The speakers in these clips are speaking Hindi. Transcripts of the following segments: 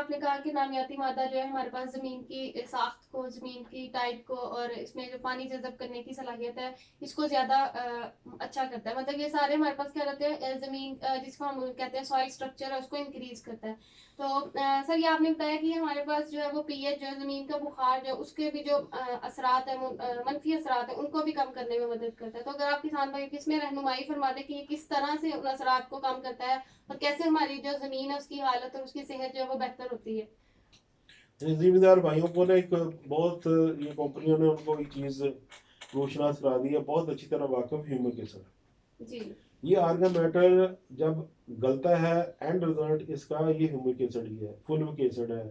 आपने कहा कि नामियाती मादा जो है हमारे पास ज़मीन की साख्त को, ज़मीन की टाइप को और इसमें जो पानी जज़ब करने की सलाहियत है, इसको ज़्यादा अच्छा करता है। मतलब ये सारे हमारे पास क्या रहते हैं, ज़मीन जिसको हम कहते हैं सॉइल स्ट्रक्चर है, उसको इंक्रीज़ करता है। तो सर ये आपने बताया कि हमारे पास जो है वो पीएच जो है ज़मीन का बुखार जो है उसके भी जो असरात है, मनफी असरात है, उनको भी कम करने में मदद करता है। तो अगर आप किसान भाई इसमें रहनुमाई फरमा दें कि ये किस तरह से उन असरात को कम करता है और कैसे हमारी जो ज़मीन है उसकी हालत और उसकी सेहत जो है वो बेहतर होती है। जिम्मेदार भाइयों को ना एक बहुत, ये कंपनियों ने उनको एक चीज़ रोशनास करा दी है, बहुत अच्छी तरह वाकिफ ह्यूमिक एसिड। जी। ये आर्गन मैटर जब गलता है, एंड रिजल्ट इसका ये ह्यूमिक एसिड ही है, फुल्विक एसिड है,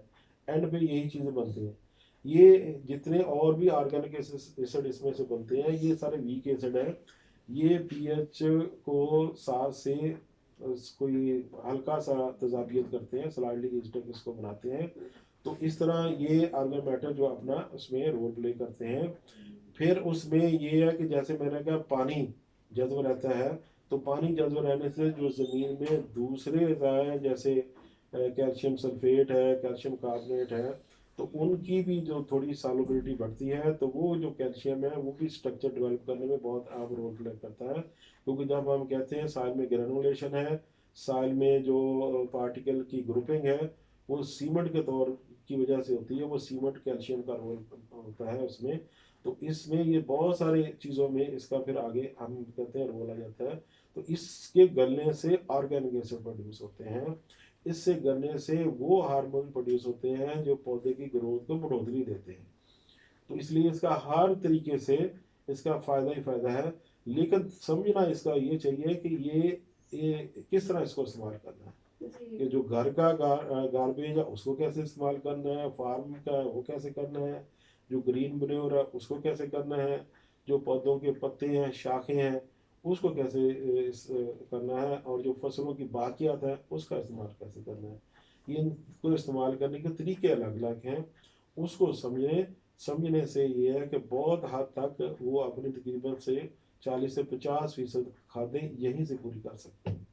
एंड पे यही चीज़ें बनती हैं। ये जितने और भी ऑर्गेनिक एसिड इसमें से बनते हैं ये सारे वीक एसिड है। ये पीएच को 7 से कोई हल्का सा तजाबियत करते हैं, स्लाइडली एसिडिक इसको बनाते हैं। तो इस तरह ये आर्गन मैटर जो अपना उसमें रोल प्ले करते हैं। फिर उसमें ये है कि जैसे मैंने कहा पानी जज्ब रहता है, तो पानी जज्ब रहने से जो ज़मीन में दूसरे अज़ाए जैसे कैल्शियम सल्फेट है, कैल्शियम कार्बोनेट है, तो उनकी भी जो थोड़ी सॉल्युबिलिटी बढ़ती है, तो वो जो कैल्शियम है वो भी स्ट्रक्चर डेवलप करने में बहुत अहम रोल प्ले करता है। क्योंकि जब हम कहते हैं साइल में ग्रेनुलेशन है, साइल में जो पार्टिकल की ग्रुपिंग है वो सीमेंट के तौर की वजह से होती है, वो सीमेंट कैल्शियम का रोल होता है उसमें। तो इसमें ये बहुत सारी चीज़ों में इसका फिर आगे हम कहते हैं रोल आ जाता है। तो इसके गलने से ऑर्गेनिक एसिड प्रोड्यूस होते हैं। इससे गलने से वो हार्मोन प्रोड्यूस होते हैं जो पौधे की ग्रोथ को बढ़ोतरी देते हैं। तो इसलिए इसका हर तरीके से इसका फ़ायदा ही फ़ायदा है। लेकिन समझना इसका ये चाहिए कि ये किस तरह इसको इस्तेमाल करना है। जी। कि जो घर का गार्बेज है उसको कैसे इस्तेमाल करना है, फार्म का है वो कैसे करना है, जो ग्रीन मैन्योर है उसको कैसे करना है, जो पौधों के पत्ते हैं, शाखें हैं, उसको कैसे करना है, और जो फसलों की बाकियात है उसका इस्तेमाल कैसे करना है। ये इनको इस्तेमाल करने के तरीके अलग अलग हैं। उसको समझने से ये है कि बहुत हद तक वो अपनी तकरीबन से 40 से 50% खादें यहीं से पूरी कर सकते हैं।